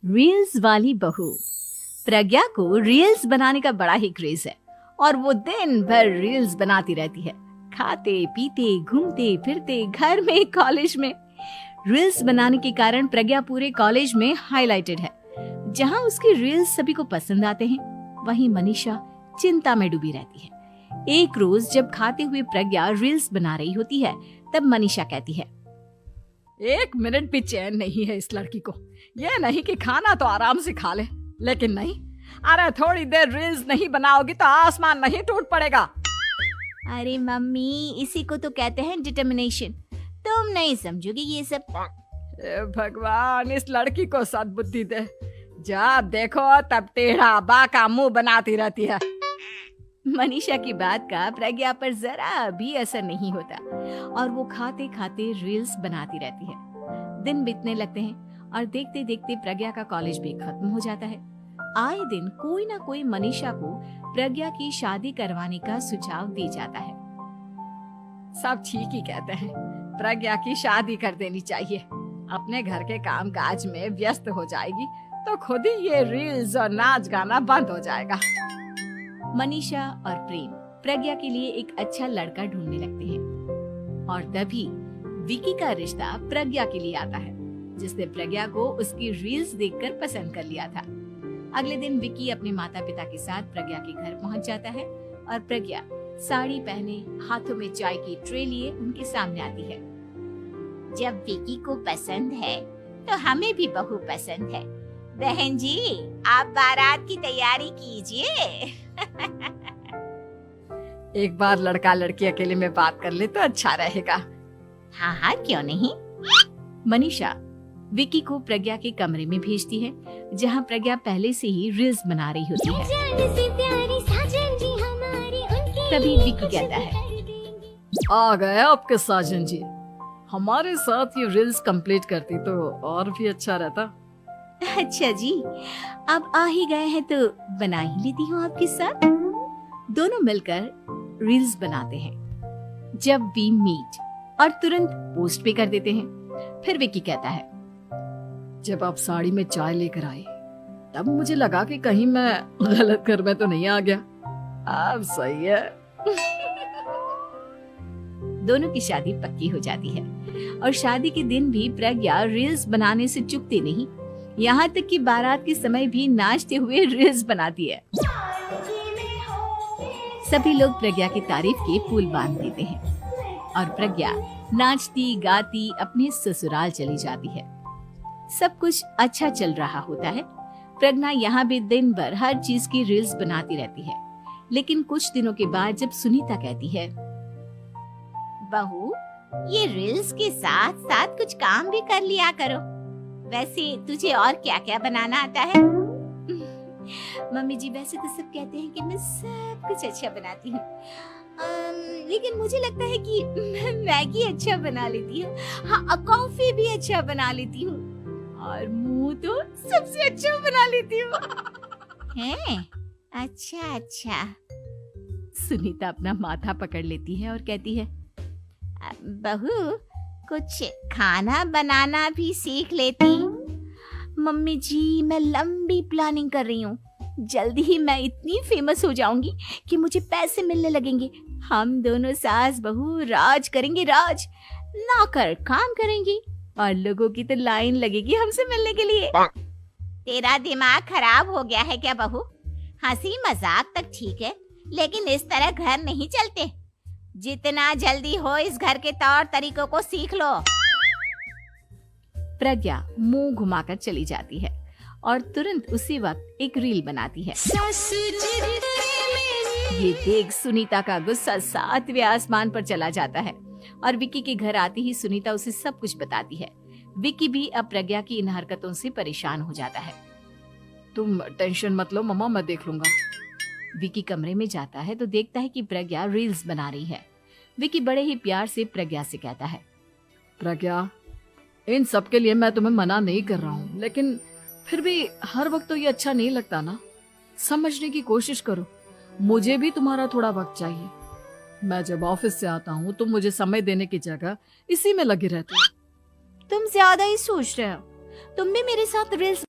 Reels वाली बहू। प्रज्ञा को रील्स बनाने का बड़ा ही क्रेज है और वो दिन भर रील्स बनाती रहती है। खाते पीते घूमते फिरते घर में कॉलेज में रील्स बनाने के कारण प्रज्ञा पूरे कॉलेज में हाईलाइटेड है। जहां उसकी रील्स सभी को पसंद आते हैं, वहीं मनीषा चिंता में डूबी रहती है। एक रोज जब खाते हुए प्रज्ञा रील्स बना रही होती है, तब मनीषा कहती है, 1 मिनट भी चैन नहीं है इस लड़की को। ये नहीं कि खाना तो आराम से खा ले, लेकिन नहीं, अरे थोड़ी देर रील्स नहीं बनाओगी तो आसमान नहीं टूट पड़ेगा। अरे मम्मी, इसी को तो कहते हैं डिटर्मिनेशन। तुम नहीं समझोगी ये सब। हे भगवान, इस लड़की को सद्बुद्धि दे। जब देखो तब टेढ़ा बाका मुंह बनाती रहती है। मनीषा की बात का प्रज्ञा पर जरा भी असर नहीं होता और वो खाते खाते रील्स बनाती रहती है। दिन बीतने लगते हैं और देखते देखते प्रज्ञा का कॉलेज भी खत्म हो जाता है। आए दिन कोई ना कोई मनीषा को प्रज्ञा की शादी करवाने का सुझाव दे जाता है। सब ठीक ही कहते हैं, प्रज्ञा की शादी कर देनी चाहिए। अपने घर के काम काज में व्यस्त हो जाएगी तो खुद ही ये रील्स और नाच गाना बंद हो जाएगा। मनीषा और प्रेम प्रज्ञा के लिए एक अच्छा लड़का ढूंढने लगते हैं और तभी विकी का रिश्ता प्रज्ञा के लिए आता है, जिसने प्रज्ञा को उसकी रील्स देखकर पसंद कर लिया था। अगले दिन विकी अपने माता पिता के साथ प्रज्ञा के घर पहुंच जाता है और प्रज्ञा साड़ी पहने हाथों में चाय की ट्रे लिए उनके सामने आती है। जब विकी को पसंद है तो हमें भी बहू पसंद है। बहन जी, आप बारात की तैयारी कीजिए। एक बार लड़का लड़की अकेले में बात कर ले तो अच्छा रहेगा। हाँ हाँ, क्यों नहीं। मनीषा विकी को प्रज्ञा के कमरे में भेजती है, जहां प्रज्ञा पहले से ही रील्स बना रही होती है। तभी विकी कहता है, आ गए आपके साजन जी। हमारे साथ ये रील्स कंप्लीट करती तो और भी अच्छा रहता। अच्छा जी, अब आ ही गए हैं तो बना ही लेती हूँ आपके साथ। दोनों मिलकर रील्स बनाते हैं। जब वी मीट और तुरंत पोस्ट भी कर देते हैं। फिर विकी कहता है, जब आप साड़ी में चाय लेकर आए तब मुझे लगा कि कहीं मैं गलत घर में तो नहीं आ गया। अब सही है। दोनों की शादी पक्की हो जाती है और शादी के दिन भी प्रज्ञा रील्स बनाने से चूकती नहीं। यहाँ तक कि बारात के समय भी नाचते हुए रील्स बनाती है। सभी लोग प्रज्ञा की तारीफ के पुल बांध देते हैं और प्रज्ञा नाचती गाती अपने ससुराल चली जाती है। सब कुछ अच्छा चल रहा होता है। प्रज्ञा यहाँ भी दिन भर हर चीज की रील्स बनाती रहती है। लेकिन कुछ दिनों के बाद जब सुनीता कहती है, बहू, ये रील्स के साथ साथ कुछ काम भी कर लिया करो। वैसे तुझे और क्या क्या बनाना आता है? मम्मी जी, वैसे तो सब कहते हैं कि मैं सब कुछ अच्छा बनाती हूँ, लेकिन मुझे लगता है कि मैं मैगी अच्छा बना लेती हूँ। हाँ, कॉफी भी अच्छा बना लेती हूँ और मुंह तो सबसे अच्छा बना लेती हूँ। हैं? अच्छा अच्छा। सुनीता अपना माथा पकड़ लेती है और कहती है, बहू, कुछ खाना बनाना भी सीख लेती। मम्मी जी, मैं लंबी प्लानिंग कर रही हूँ। जल्दी ही मैं इतनी फेमस हो जाऊंगी कि मुझे पैसे मिलने लगेंगे। हम दोनों सास बहू राज करेंगे, राज नौकर काम करेंगे और लोगों की तो लाइन लगेगी हमसे मिलने के लिए। तेरा दिमाग खराब हो गया है क्या बहू? हंसी मजाक तक ठीक है, लेकिन इस तरह घर नहीं चलते। जितना जल्दी हो इस घर के तौर तरीकों को सीख लो। प्रज्ञा मुंह घुमाकर चली जाती है और तुरंत उसी वक्त एक रील बनाती है। ये देख सुनीता का गुस्सा 7वें आसमान पर चला जाता है और विकी के घर आते ही सुनीता उसे सब कुछ बताती है। विकी भी अब प्रज्ञा की इन हरकतों से परेशान हो जाता है। तुम टेंशन मत लो मम्मा, मैं देख लूंगा। विकी कमरे में जाता है तो देखता है कि प्रज्ञा रील्स बना रही है। विकी बड़े ही प्यार से प्रज्ञा से कहता है, प्रज्ञा, इन सब के लिए मैं तुम्हें मना नहीं कर रहा हूँ, लेकिन फिर भी हर वक्त तो ये अच्छा नहीं लगता ना। समझने की कोशिश करो, मुझे भी तुम्हारा थोड़ा वक्त चाहिए। मैं जब ऑफिस से आता हूँ तो मुझे समय देने की जगह इसी में लगी रहती है। तुम ज्यादा ही सोच रहे हो। तुम भी मेरे साथ रील्स